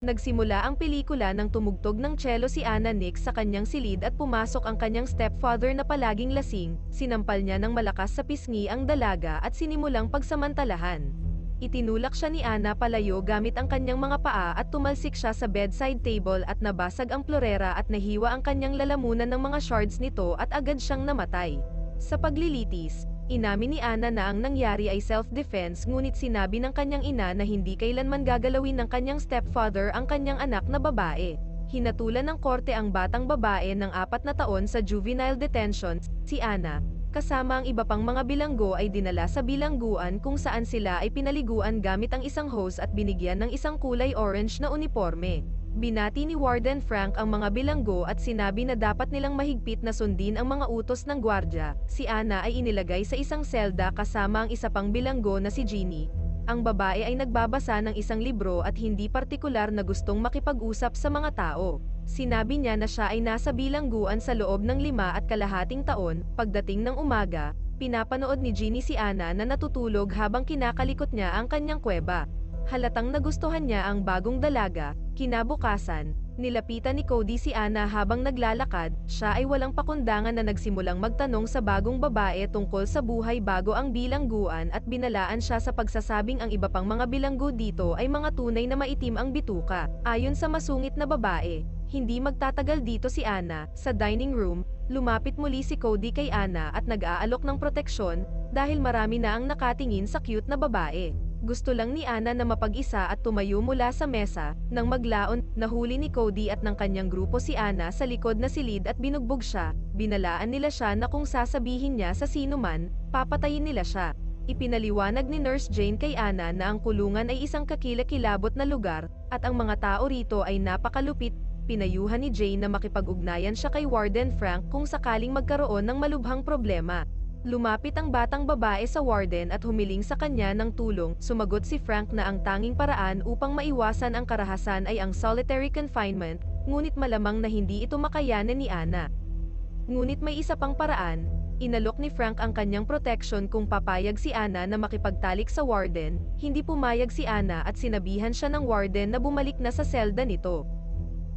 Nagsimula ang pelikula nang tumugtog ng cello si Anna Nick sa kanyang silid at pumasok ang kanyang stepfather na palaging lasing, sinampal niya ng malakas sa pisngi ang dalaga at sinimulang pagsamantalahan. Itinulak siya ni Anna palayo gamit ang kanyang mga paa at tumalsik siya sa bedside table at nabasag ang plorera at nahiwa ang kanyang lalamunan ng mga shards nito at agad siyang namatay. Sa paglilitis, inamin ni Anna na ang nangyari ay self-defense ngunit sinabi ng kanyang ina na hindi kailanman gagalawin ng kanyang stepfather ang kanyang anak na babae. Hinatulan ng korte ang batang babae ng 4 na taon sa juvenile detention. Si Anna, kasama ang iba pang mga bilanggo ay dinala sa bilangguan kung saan sila ay pinaliguan gamit ang isang hose at binigyan ng isang kulay orange na uniforme. Binati ni Warden Frank ang mga bilanggo at sinabi na dapat nilang mahigpit na sundin ang mga utos ng gwardya. Si Anna ay inilagay sa isang selda kasama ang isa pang bilanggo na si Jeannie. Ang babae ay nagbabasa ng isang libro at hindi partikular na gustong makipag-usap sa mga tao. Sinabi niya na siya ay nasa bilangguan sa loob ng 5.5 taon. Pagdating ng umaga, pinapanood ni Jeannie si Anna na natutulog habang kinakalikot niya ang kanyang kuweba. Halatang nagustuhan niya ang bagong dalaga. Kinabukasan, nilapitan ni Cody si Anna habang naglalakad. Siya ay walang pakundangan na nagsimulang magtanong sa bagong babae tungkol sa buhay bago ang bilangguan at binalaan siya sa pagsasabing ang iba pang mga bilanggo dito ay mga tunay na maitim ang bituka. Ayon sa masungit na babae, hindi magtatagal dito si Anna. Sa dining room, lumapit muli si Cody kay Anna at nag-aalok ng proteksyon dahil marami na ang nakatingin sa cute na babae. Gusto lang ni Anna na mapag-isa at tumayo mula sa mesa. Nang maglaon, nahuli ni Cody at ng kanyang grupo si Anna sa likod na silid at binugbog siya. Binalaan nila siya na kung sasabihin niya sa sino man, papatayin nila siya. Ipinaliwanag ni Nurse Jane kay Anna na ang kulungan ay isang kakilakilabot na lugar, at ang mga tao rito ay napakalupit. Pinayuhan ni Jane na makipag-ugnayan siya kay Warden Frank kung sakaling magkaroon ng malubhang problema. Lumapit ang batang babae sa warden at humiling sa kanya ng tulong. Sumagot si Frank na ang tanging paraan upang maiwasan ang karahasan ay ang solitary confinement, ngunit malamang na hindi ito makayanan ni Anna. Ngunit may isa pang paraan. Inalok ni Frank ang kanyang protection kung papayag si Anna na makipagtalik sa warden. Hindi pumayag si Anna at sinabihan siya ng warden na bumalik na sa selda nito.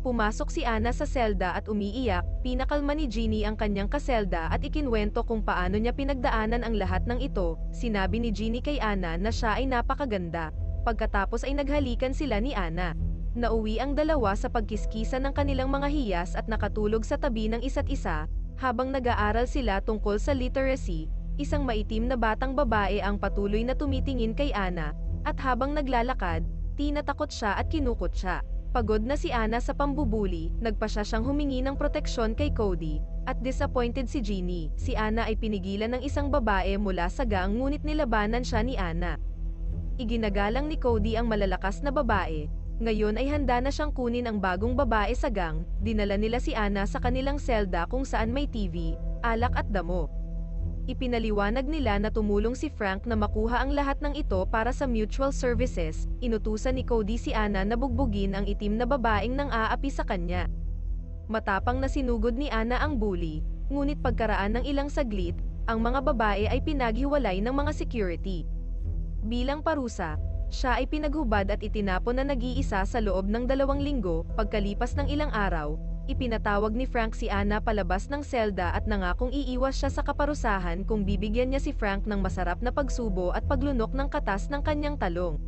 Pumasok si Anna sa selda at umiiyak. Pinakalma ni Jeannie ang kanyang kaselda at ikinwento kung paano niya pinagdaanan ang lahat ng ito. Sinabi ni Jeannie kay Anna na siya ay napakaganda. Pagkatapos ay naghalikan sila ni Anna. Nauwi ang dalawa sa pagkiskisa ng kanilang mga hiyas at nakatulog sa tabi ng isa't isa. Habang nag-aaral sila tungkol sa literacy, isang maitim na batang babae ang patuloy na tumitingin kay Anna, at habang naglalakad, tinatakot siya at kinukot siya. Pagod na si Anna sa pambubuli, nagpa siyang humingi ng proteksyon kay Cody, at disappointed si Jeannie. Si Anna ay pinigilan ng isang babae mula sa gang ngunit nilabanan siya ni Anna. Iginagalang ni Cody ang malalakas na babae. Ngayon ay handa na siyang kunin ang bagong babae sa gang. Dinala nila si Anna sa kanilang selda kung saan may TV, alak at damo. Ipinaliwanag nila na tumulong si Frank na makuha ang lahat ng ito para sa mutual services. Inutusan ni Cody si Anna na bugbugin ang itim na babaeng nang aapi sa kanya. Matapang na sinugod ni Anna ang bully, ngunit pagkaraan ng ilang saglit, ang mga babae ay pinaghiwalay ng mga security. Bilang parusa, siya ay pinaghubad at itinapon na nag-iisa sa loob ng 2 linggo. Pagkalipas ng ilang araw, ipinatawag ni Frank si Anna palabas ng selda at nangakong iiwas siya sa kaparusahan kung bibigyan niya si Frank ng masarap na pagsubo at paglunok ng katas ng kanyang talong.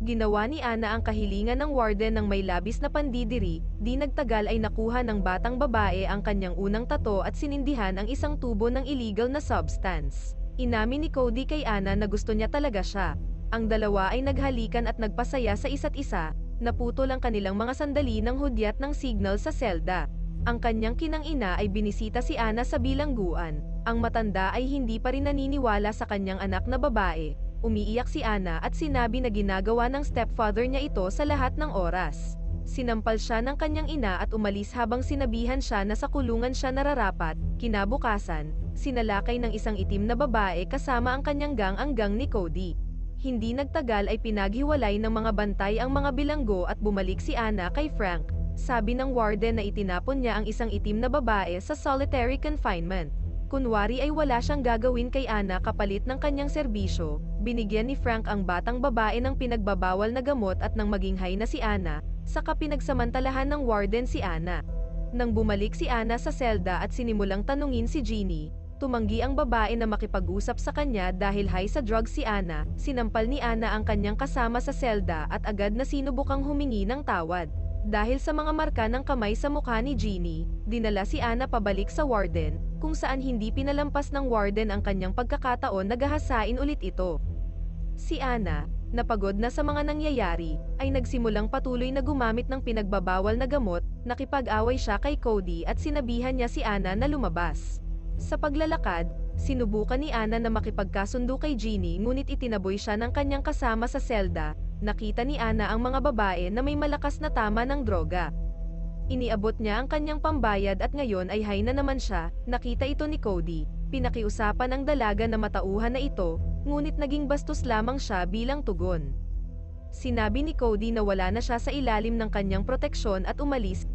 Ginawa ni Anna ang kahilingan ng warden ng may labis na pandidiri. Di nagtagal ay nakuha ng batang babae ang kanyang unang tato at sinindihan ang isang tubo ng illegal na substance. Inamin ni Cody kay Anna na gusto niya talaga siya. Ang dalawa ay naghalikan at nagpasaya sa isa't isa. Naputol ang kanilang mga sandali ng hudyat ng signal sa selda. Ang kanyang kinang-ina ay binisita si Anna sa bilangguan. Ang matanda ay hindi pa rin naniniwala sa kanyang anak na babae. Umiiyak si Anna at sinabi na ginagawa ng stepfather niya ito sa lahat ng oras. Sinampal siya ng kanyang ina at umalis habang sinabihan siya na sa kulungan siya nararapat. Kinabukasan, sinalakay ng isang itim na babae kasama ang kanyang gang ang gang ni Cody. Hindi nagtagal ay pinaghiwalay ng mga bantay ang mga bilanggo at bumalik si Anna kay Frank. Sabi ng warden na itinapon niya ang isang itim na babae sa solitary confinement. Kunwari ay wala siyang gagawin kay Anna kapalit ng kanyang serbisyo. Binigyan ni Frank ang batang babae ng pinagbabawal na gamot at nang maging high na si Anna, Saka pinagsamantalahan ng warden si Anna. Nang bumalik si Anna sa selda at sinimulang tanungin si Jeannie, tumanggi ang babae na makipag-usap sa kanya dahil high sa drugs si Anna. Sinampal ni Anna ang kanyang kasama sa selda at agad na sinubukang humingi ng tawad. Dahil sa mga marka ng kamay sa mukha ni Jeannie, dinala si Anna pabalik sa warden, kung saan hindi pinalampas ng warden ang kanyang pagkakataon na gahasain ulit ito. Si Anna, napagod na sa mga nangyayari, ay nagsimulang patuloy na gumamit ng pinagbabawal na gamot. Nakipag-away siya kay Cody at sinabihan niya si Anna na lumabas. Sa paglalakad, sinubukan ni Anna na makipagkasundo kay Jeannie ngunit itinaboy siya ng kanyang kasama sa selda. Nakita ni Anna ang mga babae na may malakas na tama ng droga. Iniabot niya ang kanyang pambayad at ngayon ay high na naman siya. Nakita ito ni Cody. Pinakiusapan ang dalaga na matauhan na ito, ngunit naging bastos lamang siya bilang tugon. Sinabi ni Cody na wala na siya sa ilalim ng kanyang proteksyon at umalis.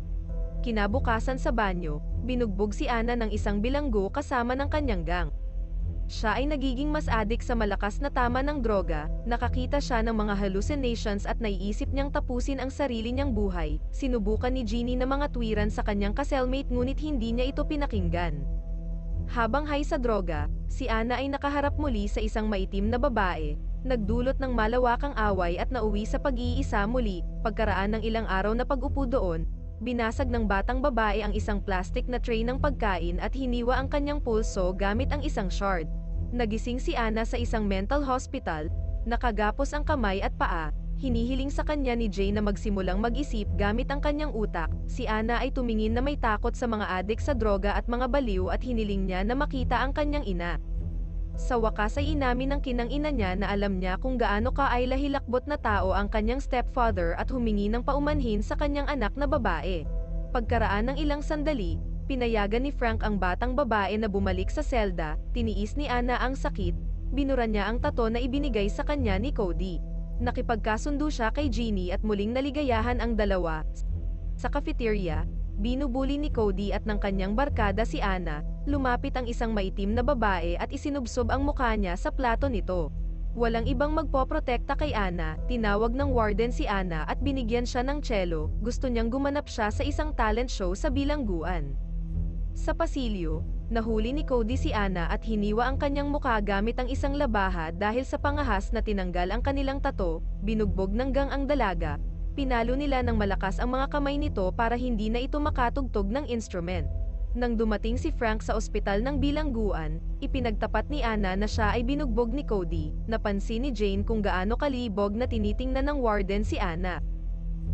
Kinabukasan sa banyo, binugbog si Anna ng isang bilanggo kasama ng kanyang gang. Siya ay nagiging mas adik sa malakas na tama ng droga, nakakita siya ng mga hallucinations at naiisip niyang tapusin ang sarili niyang buhay. Sinubukan ni Jeannie na mga tuwiran sa kanyang ka-cellmate ngunit hindi niya ito pinakinggan. Habang high sa droga, si Anna ay nakaharap muli sa isang maitim na babae, nagdulot ng malawakang away at nauwi sa pag-iisa muli. Pagkaraan ng ilang araw na pag-upo doon, binasag ng batang babae ang isang plastic na tray ng pagkain at hiniwa ang kanyang pulso gamit ang isang shard. Nagising si Anna sa isang mental hospital, nakagapos ang kamay at paa. Hinihiling sa kanya ni Jay na magsimulang mag-isip gamit ang kanyang utak. Si Anna ay tumingin na may takot sa mga adik sa droga at mga baliw at hiniling niya na makita ang kanyang ina. Sa wakas ay inamin ng kinang-ina niya na alam niya kung gaano ka-ayla hilakbot na tao ang kanyang stepfather at humingi ng paumanhin sa kanyang anak na babae. Pagkaraan ng ilang sandali, pinayagan ni Frank ang batang babae na bumalik sa selda. Tiniis ni Anna ang sakit, binura niya ang tato na ibinigay sa kanya ni Cody. Nakipagkasundo siya kay Jeannie at muling naligayahan ang dalawa. Sa cafeteria, binubuli ni Cody at ng kanyang barkada si Anna. Lumapit ang isang maitim na babae at isinubsob ang mukha niya sa plato nito. Walang ibang magpoprotekta kay Anna. Tinawag ng warden si Anna at binigyan siya ng tselo. Gusto niyang gumanap siya sa isang talent show sa bilangguan. Sa pasilyo, nahuli ni Cody si Anna at hiniwa ang kanyang mukha gamit ang isang labaha dahil sa pangahas na tinanggal ang kanilang tato. Binugbog ng gang ang dalaga. Pinalo nila ng malakas ang mga kamay nito para hindi na ito makatugtog ng instrument. Nang dumating si Frank sa ospital ng bilangguan, ipinagtapat ni Anna na siya ay binugbog ni Cody. Napansin ni Jane kung gaano kalibog na tinitingnan ng warden si Anna.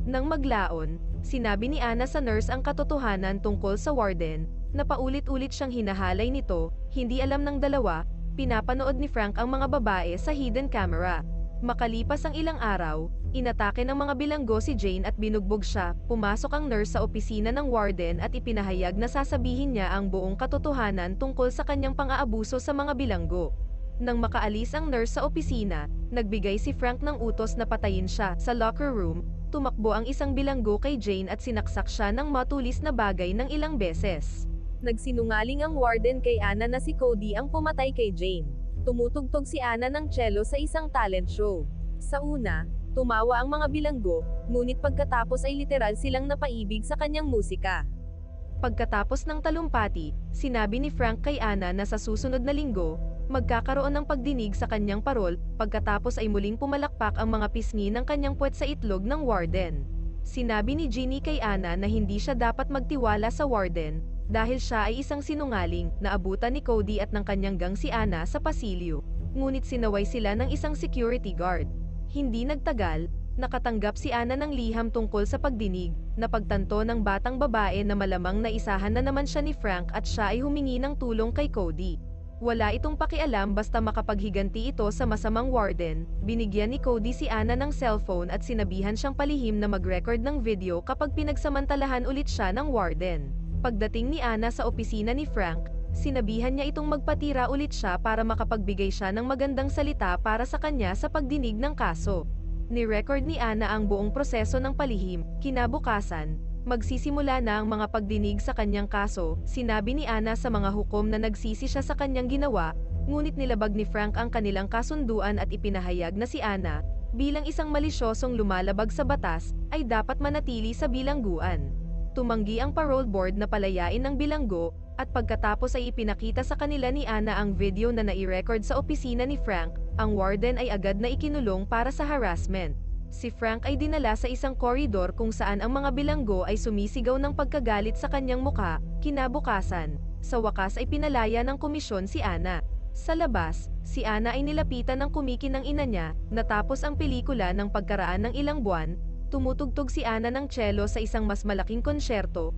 Nang maglaon, sinabi ni Anna sa nurse ang katotohanan tungkol sa warden, na paulit-ulit siyang hinahalay nito. Hindi alam ng dalawa, pinapanood ni Frank ang mga babae sa hidden camera. Makalipas ang ilang araw, inatake ng mga bilanggo si Jane at binugbog siya. Pumasok ang nurse sa opisina ng warden at ipinahayag na sasabihin niya ang buong katotohanan tungkol sa kanyang pang-aabuso sa mga bilanggo. Nang makaalis ang nurse sa opisina, nagbigay si Frank ng utos na patayin siya. Sa locker room, tumakbo ang isang bilanggo kay Jane at sinaksak siya ng matulis na bagay ng ilang beses. Nagsinungaling ang warden kay Anna na si Cody ang pumatay kay Jane. Tumutugtog si Anna ng cello sa isang talent show. Sa una, tumawa ang mga bilanggo, ngunit pagkatapos ay literal silang napaibig sa kanyang musika. Pagkatapos ng talumpati, sinabi ni Frank kay Anna na sa susunod na linggo, magkakaroon ng pagdinig sa kanyang parol. Pagkatapos ay muling pumalakpak ang mga pisngi ng kanyang puwet sa itlog ng warden. Sinabi ni Jeannie kay Anna na hindi siya dapat magtiwala sa warden, dahil siya ay isang sinungaling. Naabutan ni Cody at ng kanyang gang si Anna sa pasilyo. Ngunit sinaway sila ng isang security guard. Hindi nagtagal, nakatanggap si Anna ng liham tungkol sa pagdinig. Napagtanto ng batang babae na malamang naisahan na naman siya ni Frank at siya ay humingi ng tulong kay Cody. Wala itong pakialam basta makapaghiganti ito sa masamang warden. Binigyan ni Cody si Anna ng cellphone at sinabihan siyang palihim na mag-record ng video kapag pinagsamantalahan ulit siya ng warden. Pagdating ni Anna sa opisina ni Frank, sinabihan niya itong magpatira ulit siya para makapagbigay siya ng magandang salita para sa kanya sa pagdinig ng kaso. Ni-record ni Anna ang buong proseso ng palihim. Kinabukasan, magsisimula na ang mga pagdinig sa kanyang kaso. Sinabi ni Anna sa mga hukom na nagsisi siya sa kanyang ginawa, ngunit nilabag ni Frank ang kanilang kasunduan at ipinahayag na si Anna, bilang isang malisyosong lumalabag sa batas, ay dapat manatili sa bilangguan. Tumanggi ang parole board na palayain ang bilanggo, at pagkatapos ay ipinakita sa kanila ni Anna ang video na nai-record sa opisina ni Frank. Ang warden ay agad na ikinulong para sa harassment. Si Frank ay dinala sa isang koridor kung saan ang mga bilanggo ay sumisigaw ng pagkagalit sa kanyang muka. Kinabukasan, sa wakas ay pinalaya ng komisyon si Anna. Sa labas, si Anna ay nilapitan ng kumikinang ina niya. Natapos ang pelikula ng pagkaraan ng ilang buwan, tumutugtog si Anna ng cello sa isang mas malaking konsyerto,